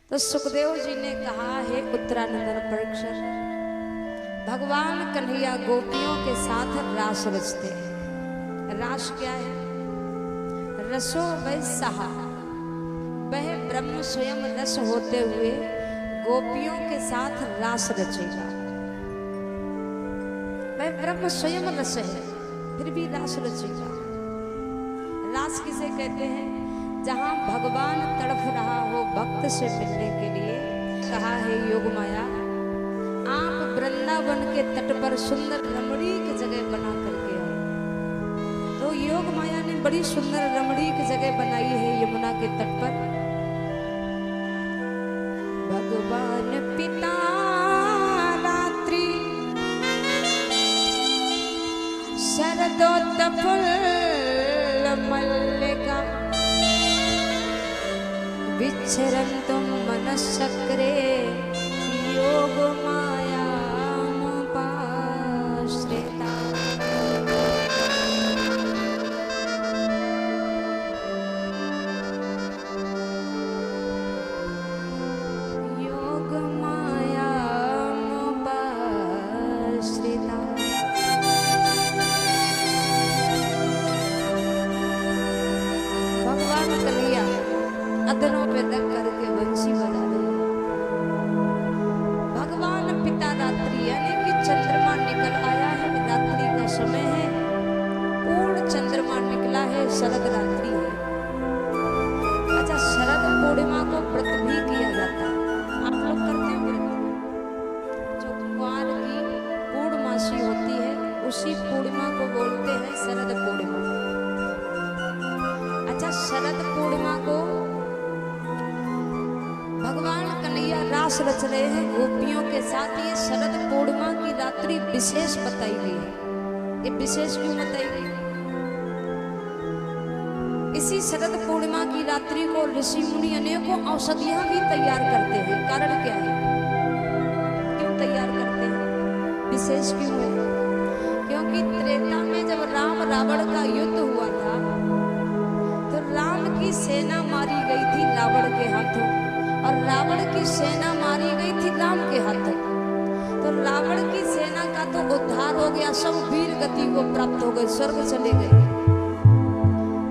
तो सुखदेव जी ने कहा, हे उत्तरानंदन परीक्षित, भगवान कन्हैया गोपियों के साथ रास रचते हैं। रास क्या है? रसो वह सहा, वह ब्रह्म स्वयं रस होते हुए गोपियों के साथ रास रचेगा। वह ब्रह्म स्वयं रस है, फिर भी रास रचेगा। रास किसे कहते हैं? जहां भगवान तड़फ रहा हो भक्त से मिलने के लिए। कहा है योग माया, आप वृंदावन के तट पर सुंदर रमणीक जगह बना करके आए। तो योग माया ने बड़ी सुंदर रमणीक जगह बनाई है यमुना के तट पर। भगवान पिता रात्रि शरदोत्तपुल मल्लिका विचरन्तुं मनश्चक्रे योग मायामुपाश्रिता। योग मायामुपाश्रिता। भगवान कन्हैया अदनों पे रख करके बंसी बजा रहे हैं। भगवान पिता रात्रि यानी कि चंद्रमा निकल आया है, रात्रि का समय है, पूर्ण चंद्रमा निकला है, शरद रात्रि है। अच्छा, शरद पूर्णिमा को व्रत भी किया जाता है। आप लोग करते हो व्रत? जो कुंवार की पूर्णमासी होती है उसी पूर्णिमा को बोलते हैं शरद पूर्णिमा। अच्छा, शरद पूर्णिमा को भगवान कन्हैया रास रच रहे हैं गोपियों के साथ। ये शरद पूर्णिमा की रात्रि विशेष बताई गई है। ये विशेष क्यों बताई गई? इसी शरद पूर्णिमा की रात्रि को ऋषि मुनि अनेकों औषधियां भी तैयार करते हैं। कारण क्या है? क्यों तैयार करते हैं? विशेष क्यों है? क्योंकि त्रेता में जब राम रावण का युद्ध हुआ था तो राम की सेना मारी गई थी रावण के हाथों और रावण की सेना मारी गई थी राम के हाथों। तो रावण की सेना का तो उद्धार हो गया, सब वीर गति को प्राप्त हो गए, स्वर्ग चले गए।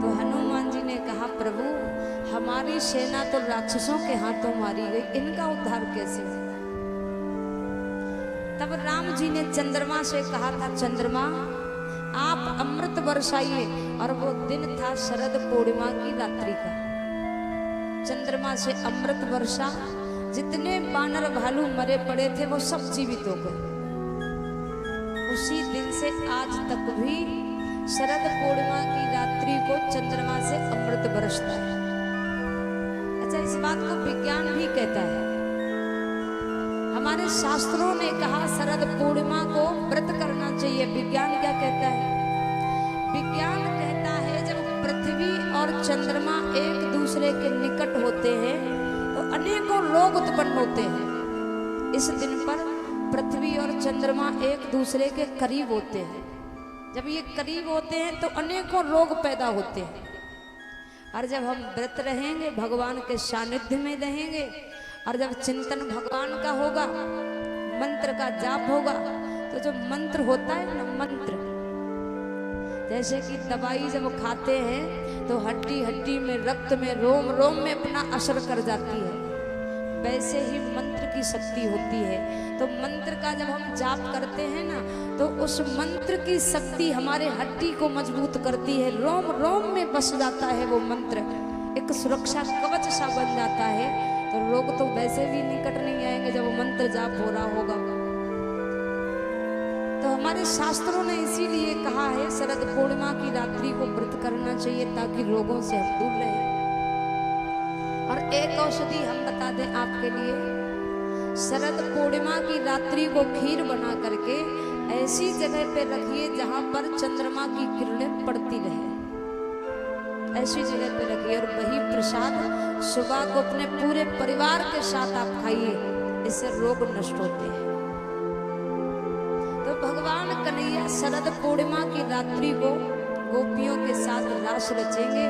तो हनुमान जी ने कहा, प्रभु हमारी सेना तो राक्षसों के हाथों मारी गई, इनका उद्धार कैसे? तब राम जी ने चंद्रमा से कहा था, चंद्रमा आप अमृत बरसाइए। और वो दिन था शरद पूर्णिमा की रात्रि का। चंद्रमा से अमृत वर्षा, जितने बानर भालू मरे पड़े थे वो सब जीवित हो गए। उसी दिन से आज तक भी शरद पूर्णिमा की रात्रि को चंद्रमा से अमृत बरसता है। अच्छा, इस बात को विज्ञान भी कहता है। हमारे शास्त्रों ने कहा शरद पूर्णिमा को व्रत करना चाहिए। विज्ञान क्या कहता है? विज्ञान कहता है जब पृथ्वी और चंद्रमा एक दूसरे के निकट होते हैं तो अनेकों रोग उत्पन्न होते हैं। इस दिन पर पृथ्वी और चंद्रमा एक दूसरे के करीब होते हैं। जब ये करीब होते हैं तो अनेकों रोग पैदा होते हैं। और जब हम व्रत रहेंगे, भगवान के सानिध्य में रहेंगे और जब चिंतन भगवान का होगा, मंत्र का जाप होगा, तो जो मंत्र होता है ना, मंत्र जैसे कि दवाई जब खाते हैं तो हड्डी हड्डी में, रक्त में, रोम रोम में अपना असर कर जाती है, वैसे ही मंत्र की शक्ति होती है। तो मंत्र का जब हम जाप करते हैं ना तो उस मंत्र की शक्ति हमारे हड्डी को मजबूत करती है, रोम रोम में बस जाता है वो मंत्र, एक सुरक्षा कवच सा बन जाता है। तो रोग तो वैसे भी निकट नहीं आएंगे जब मंत्र जाप हो रहा होगा। तो हमारे शास्त्रों ने इसीलिए कहा है शरद पूर्णिमा की रात्रि को व्रत करना चाहिए ताकि रोगों से हम दूर रहें। और एक औषधि हम बता दें आपके लिए, शरद पूर्णिमा की रात्रि को खीर बना करके ऐसी जगह पे रखिए जहां पर चंद्रमा की किरणें पड़ती रहे, ऐसी जगह पे रखिए। और वही प्रसाद सुबह को अपने पूरे परिवार के साथ आप खाइए, इससे रोग नष्ट होते हैं। तो भगवान कन्हैया शरद पूर्णिमा की रात्रि को गोपियों के साथ रास रचेंगे।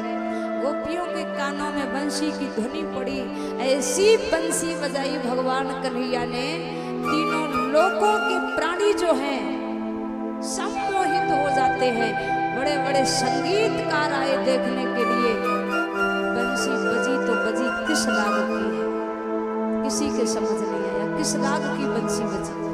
गोपियों के कानों में बंसी की ध्वनि पड़ी, ऐसी बंसी बजाई भगवान कन्हैया ने, तीनों लोकों के प्राणी जो हैं सम्मोहित हो जाते हैं। बड़े बड़े संगीतकार आए देखने के लिए। बंसी बजी तो बजी किस राग की है, किसी के समझ नहीं आया किस राग की बंसी बजी।